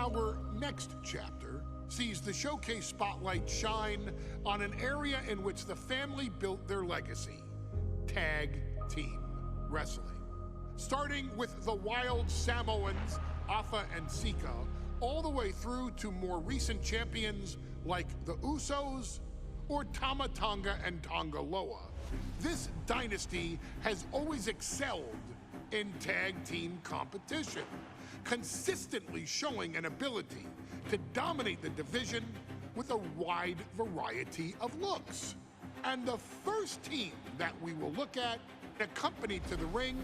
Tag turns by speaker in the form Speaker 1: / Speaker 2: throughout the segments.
Speaker 1: Our next chapter sees the Showcase spotlight shine on an area in which the family built their legacy: tag team wrestling. Starting with the wild Samoans, Afa and Sika, all the way through to more recent champions like the Usos or Tama Tonga and Tonga Loa. This dynasty has always excelled in tag team competition, consistently showing an ability to dominate the division with a wide variety of looks. And the first team that we will look at, accompanied to the ring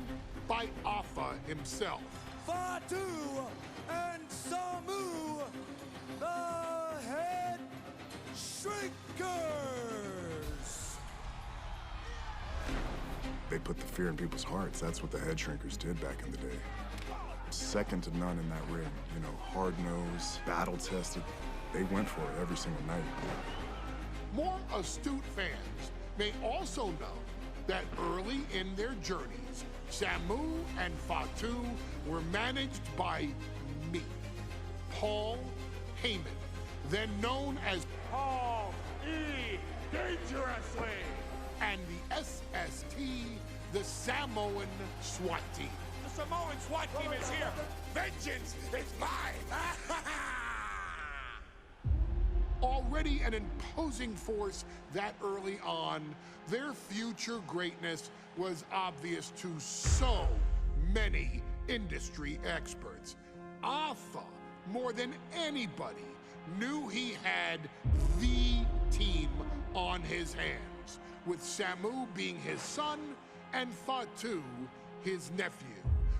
Speaker 1: by Afa himself.
Speaker 2: Fatu and Samu, the Head Shrinkers.
Speaker 3: They put the fear in people's hearts. That's what the Head Shrinkers did back in the day. Second to none in that ring. You know, hard-nosed, battle-tested. They went for it every single night.
Speaker 1: More astute fans may also know that early in their journeys, Samu and Fatu were managed by me, Paul Heyman, then known as
Speaker 4: Paul E. Dangerously,
Speaker 1: and the SST, the Samoan SWAT team.
Speaker 4: the Samoan SWAT team is here. Vengeance is mine.
Speaker 1: Already an imposing force that early on, their future greatness was obvious to so many industry experts. Afa, more than anybody, knew he had the team on his hands, with Samu being his son and Fatu his nephew.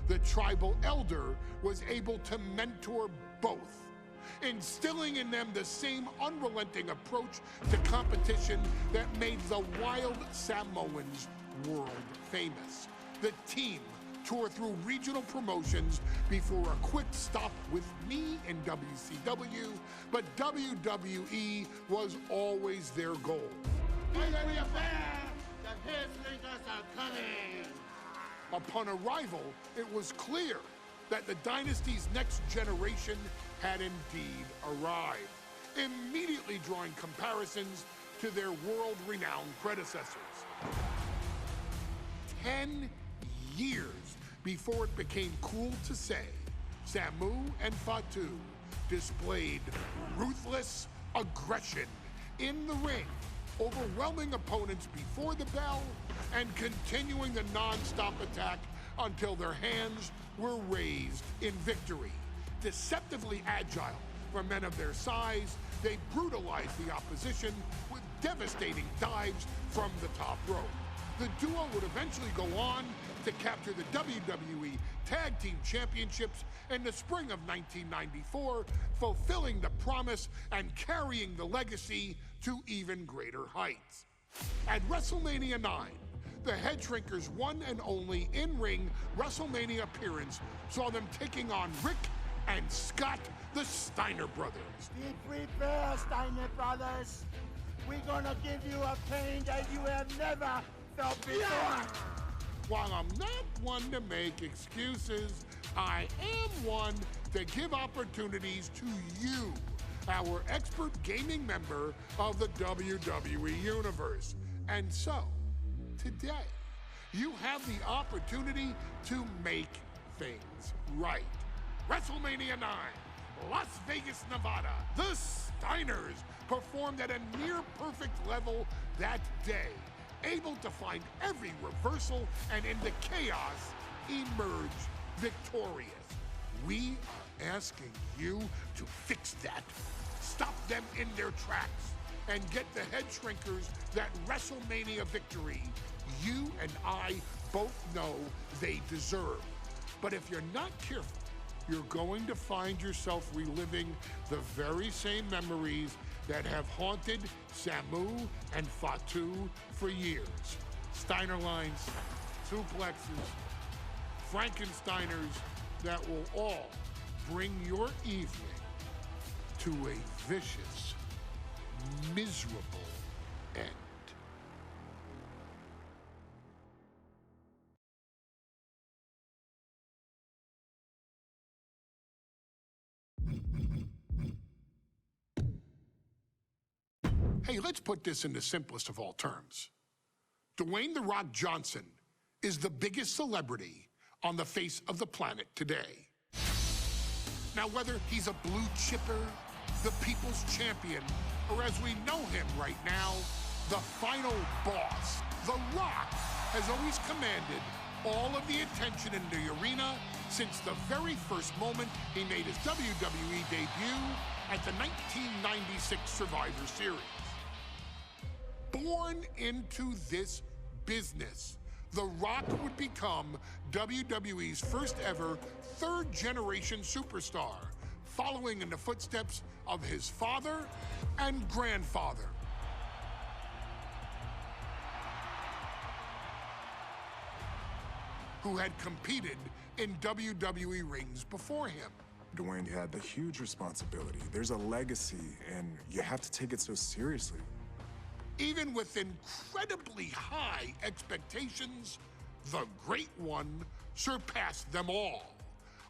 Speaker 1: The tribal elder was able to mentor both, instilling in them the same unrelenting approach to competition that made the wild Samoans world famous. The team toured through regional promotions before a quick stop with me in WCW, but WWE was always their goal.
Speaker 5: Be ready affair! The Head Shrinkers are coming!
Speaker 1: Upon arrival, it was clear that the dynasty's next generation had indeed arrived, immediately drawing comparisons to their world-renowned predecessors. 10 years before it became cool to say, Samu and Fatu displayed ruthless aggression in the ring, overwhelming opponents before the bell and continuing the non-stop attack until their hands were raised in victory. Deceptively agile for men of their size, they brutalized the opposition with devastating dives from the top rope. The duo would eventually go on to capture the WWE Tag Team Championships in the spring of 1994, fulfilling the promise and carrying the legacy to even greater heights. At WrestleMania 9, the Head Shrinkers' one and only in-ring WrestleMania appearance saw them taking on Rick and Scott, the Steiner brothers.
Speaker 5: Be prepared, Steiner brothers. We're gonna give you a pain that you have never felt before.
Speaker 1: While I'm not one to make excuses, I am one to give opportunities to you, our expert gaming member of the WWE Universe. And so, today, you have the opportunity to make things right. WrestleMania 9, Las Vegas, Nevada. The Steiners performed at a near-perfect level that day, able to find every reversal and in the chaos emerge victorious. We are asking you to fix that, stop them in their tracks, and get the Head Shrinkers that WrestleMania victory you and I both know they deserve. But if you're not careful, you're going to find yourself reliving the very same memories that have haunted Samu and Fatu for years. Steiner lines, suplexes, Frankensteiners that will all bring your evening to a vicious, miserable end. Hey, let's put this in the simplest of all terms. Dwayne "The Rock" Johnson is the biggest celebrity on the face of the planet today. Now, whether he's a blue chipper, the people's champion, or as we know him right now, the final boss, The Rock has always commanded all of the attention in the arena since the very first moment he made his WWE debut at the 1996 Survivor Series. Born into this business, The Rock would become WWE's first ever third-generation superstar, following in the footsteps of his father and grandfather. Who had competed in WWE rings before him.
Speaker 3: Dwayne had the huge responsibility. There's a legacy, and you have to take it so seriously.
Speaker 1: Even with incredibly high expectations, the Great One surpassed them all,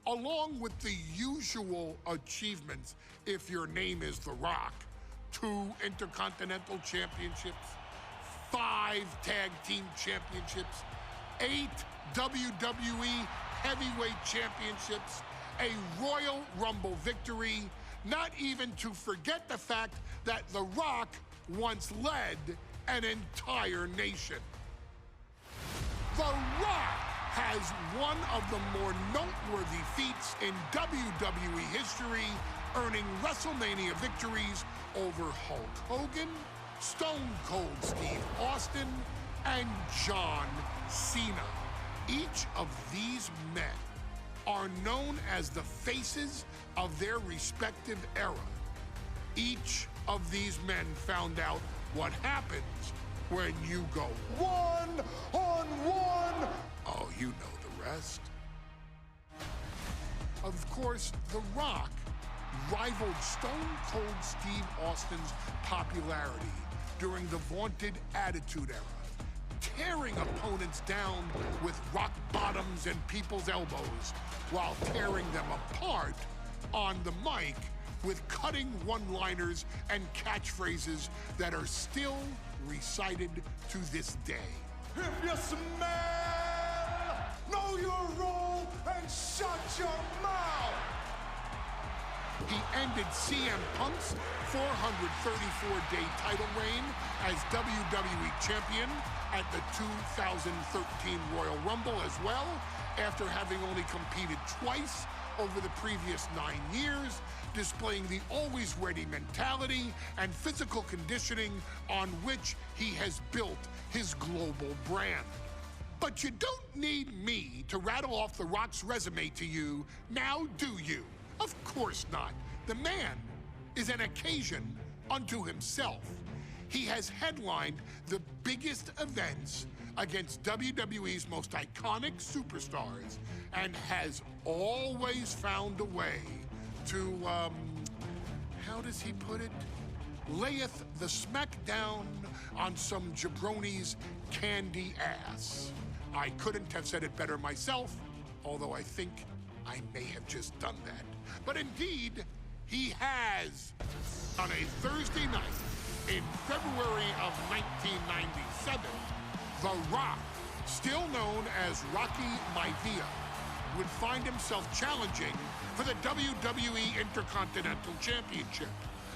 Speaker 1: along with the usual achievements if your name is The Rock: 2 Intercontinental Championships, 5 Tag Team Championships, 8 WWE Heavyweight Championships, a Royal Rumble victory, not even to forget the fact that The Rock once led an entire nation. The Rock has one of the more noteworthy feats in WWE history, earning WrestleMania victories over Hulk Hogan, Stone Cold Steve Austin, and John Cena. Each of these men are known as the faces of their respective era. Each of these men found out what happens when you go one-on-one. Oh, you know the rest. Of course, The Rock rivaled Stone Cold Steve Austin's popularity during the vaunted Attitude Era, tearing opponents down with rock bottoms and people's elbows while tearing them apart on the mic with cutting one-liners and catchphrases that are still recited to this day.
Speaker 2: If you smell, know your role and shut your mouth.
Speaker 1: He ended CM Punk's 434-day title reign as WWE Champion at the 2013 Royal Rumble as well, after having only competed twice over the previous 9 years, displaying the always-ready mentality and physical conditioning on which he has built his global brand. But you don't need me to rattle off The Rock's resume to you, now do you? Of course not. The man is an occasion unto himself. He has headlined the biggest events against WWE's most iconic superstars and has always found a way to, how does he put it? Layeth the smackdown on some jabroni's candy ass. I couldn't have said it better myself, although I think I may have just done that. But indeed, he has. On a Thursday night in February of 1997, The Rock, still known as Rocky Maivia, would find himself challenging for the WWE Intercontinental Championship.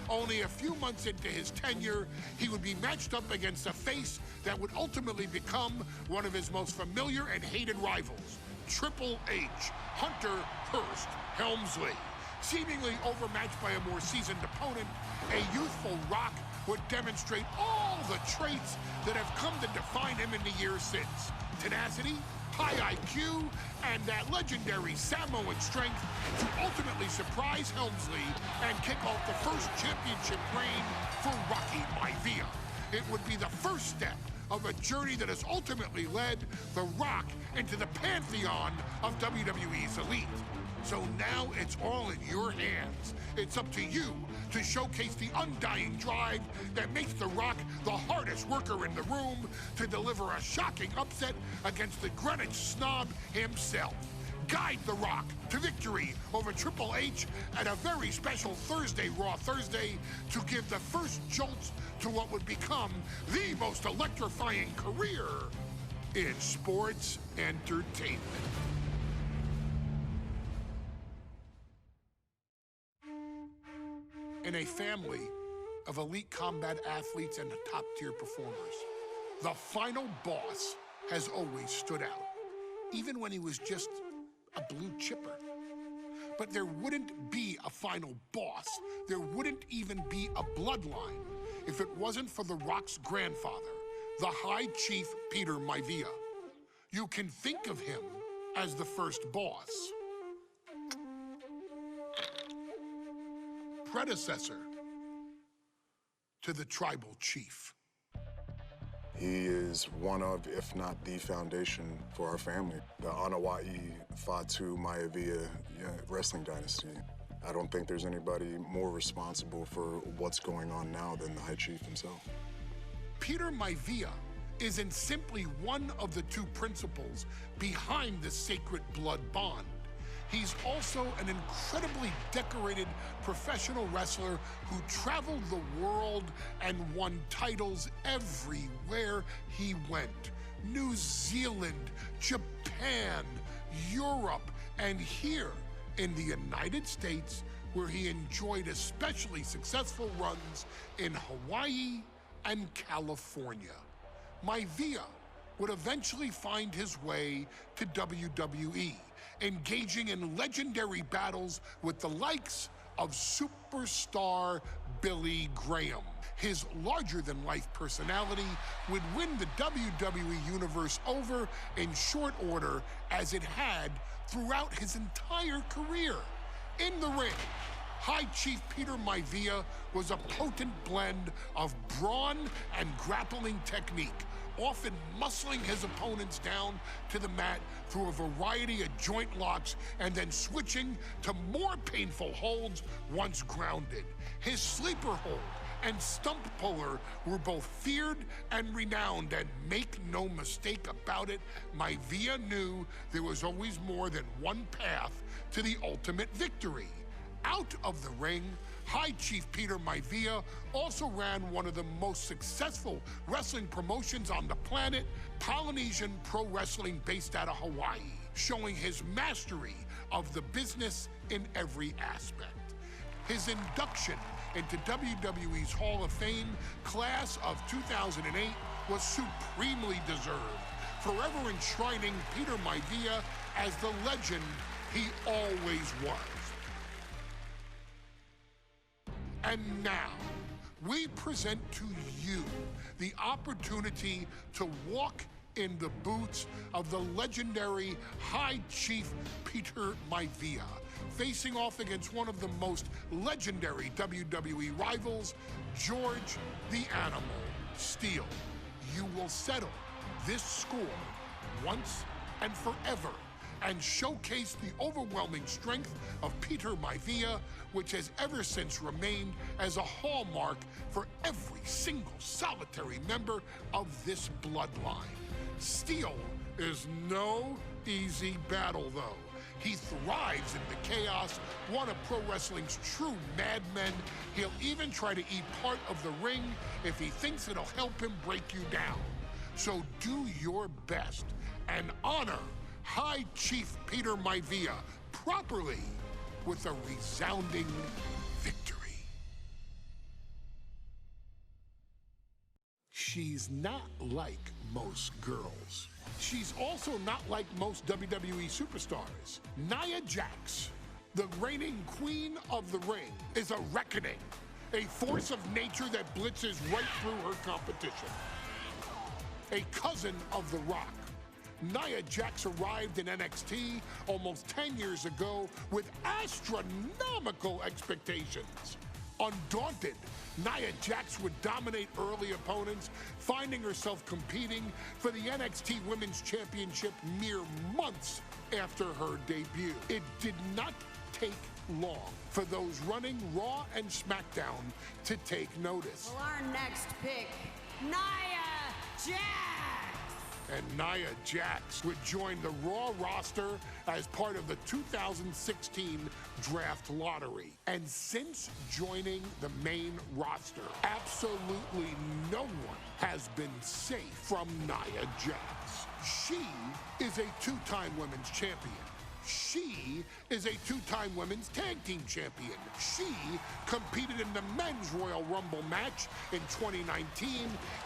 Speaker 1: Only a few months into his tenure, he would be matched up against a face that would ultimately become one of his most familiar and hated rivals, Triple H, Hunter Hearst Helmsley. Seemingly overmatched by a more seasoned opponent, a youthful Rock would demonstrate all the traits that have come to define him in the years since. Tenacity, high IQ, and that legendary Samoan strength to ultimately surprise Helmsley and kick off the first championship reign for Rocky Maivia. It would be the first step of a journey that has ultimately led The Rock into the pantheon of WWE's elite. So now it's all in your hands. It's up to you to showcase the undying drive that makes The Rock the hardest worker in the room to deliver a shocking upset against the Greenwich snob himself. guide The Rock to victory over Triple H and a very special Thursday, Raw Thursday, to give the first jolts to what would become the most electrifying career in sports entertainment. In a family of elite combat athletes and top-tier performers, the final boss has always stood out, even when he was just a blue chipper. But there wouldn't be a final boss. There wouldn't even be a bloodline if it wasn't for The Rock's grandfather, the High Chief Peter Maivia. You can think of him as the first boss. Predecessor to the tribal chief.
Speaker 3: He is one of, if not the foundation for our family. The Anawa'i Fatu Maivia wrestling dynasty. I don't think there's anybody more responsible for what's going on now than the High Chief himself.
Speaker 1: Peter Maivia isn't simply one of the two principals behind the sacred blood bond. He's also an incredibly decorated professional wrestler who traveled the world and won titles everywhere he went. New Zealand, Japan, Europe, and here in the United States, where he enjoyed especially successful runs in Hawaii and California. Maivia would eventually find his way to WWE, engaging in legendary battles with the likes of superstar Billy Graham. His larger-than-life personality would win the WWE Universe over in short order, as it had throughout his entire career. In the ring, High Chief Peter Maivia was a potent blend of brawn and grappling technique, often muscling his opponents down to the mat through a variety of joint locks and then switching to more painful holds once grounded. His sleeper hold and stump puller were both feared and renowned, and make no mistake about it, Maivia knew there was always more than one path to the ultimate victory. Out of the ring, High Chief Peter Maivia also ran one of the most successful wrestling promotions on the planet, Polynesian Pro Wrestling, based out of Hawaii, showing his mastery of the business in every aspect. His induction into WWE's Hall of Fame class of 2008 was supremely deserved, forever enshrining Peter Maivia as the legend he always was. And now, we present to you the opportunity to walk in the boots of the legendary High Chief Peter Maivia, facing off against one of the most legendary WWE rivals, George the Animal Steele. You will settle this score once and forever, and showcase the overwhelming strength of Peter Maivia, which has ever since remained as a hallmark for every single solitary member of this bloodline. Steele is no easy battle, though. He thrives in the chaos, one of pro wrestling's true madmen. He'll even try to eat part of the ring if he thinks it'll help him break you down. So do your best and honor High Chief Peter Maivia properly with a resounding victory. She's not like most girls. She's also not like most WWE superstars. Nia Jax, the reigning queen of the ring, is a reckoning, a force of nature that blitzes right through her competition. A cousin of The Rock, Nia Jax arrived in NXT almost 10 years ago with astronomical expectations. Undaunted, Nia Jax would dominate early opponents, finding herself competing for the NXT Women's Championship mere months after her debut. It did not take long for those running Raw and SmackDown to take notice.
Speaker 6: Well, our next pick, Nia Jax.
Speaker 1: and Nia Jax would join the Raw roster as part of the 2016 draft lottery. And since joining the main roster, absolutely no one has been safe from Nia Jax. She is a two-time women's champion. She is a two-time women's tag team champion. She competed in the men's Royal Rumble match in 2019,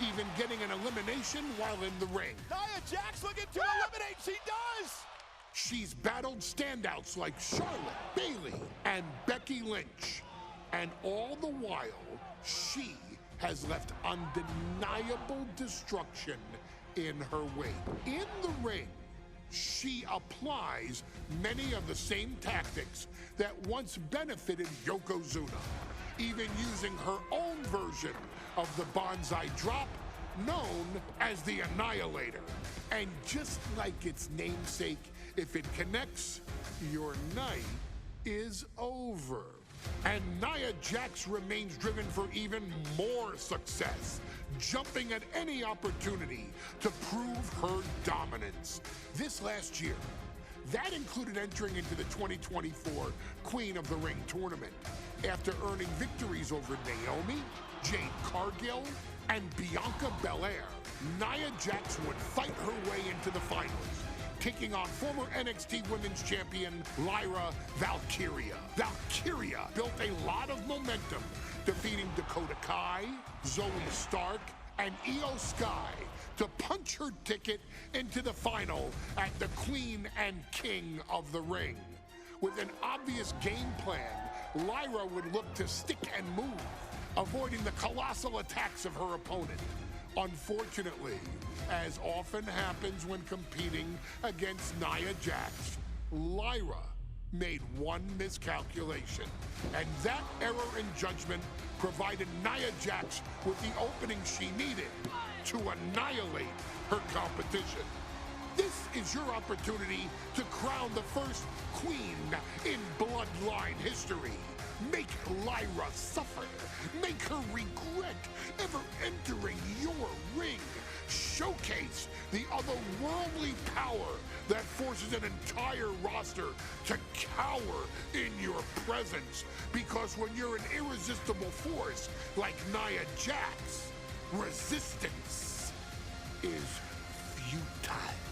Speaker 1: even getting an elimination while in the ring.
Speaker 4: Nia Jax looking to eliminate. She does.
Speaker 1: She's battled standouts like Charlotte, Bayley, and Becky Lynch. And all the while, she has left undeniable destruction in her wake. In the ring, she applies many of the same tactics that once benefited Yokozuna, even using her own version of the bonsai drop, known as the Annihilator. And just like its namesake, if it connects, your night is over. And Nia Jax remains driven for even more success, jumping at any opportunity to prove her dominance. This last year, that included entering into the 2024 Queen of the Ring tournament after earning victories over Naomi, Jade Cargill, and Bianca Belair. Nia Jax would fight her way into the finals, taking on former NXT Women's Champion Lyra Valkyria. Valkyria built a lot of momentum, defeating Dakota Kai, Zoe Stark, and Io Sky to punch her ticket into the final at the Queen and King of the Ring. With an obvious game plan, Lyra would look to stick and move, avoiding the colossal attacks of her opponent. Unfortunately, as often happens when competing against Nia Jax, Lyra made one miscalculation, and that error in judgment provided Nia Jax with the opening she needed to annihilate her competition. This is your opportunity to crown the first queen in Bloodline history. Make Lyra suffer. Make her regret ever entering your ring. Showcase the otherworldly power that forces an entire roster to cower in your presence. Because when you're an irresistible force like Nia Jax, resistance is futile.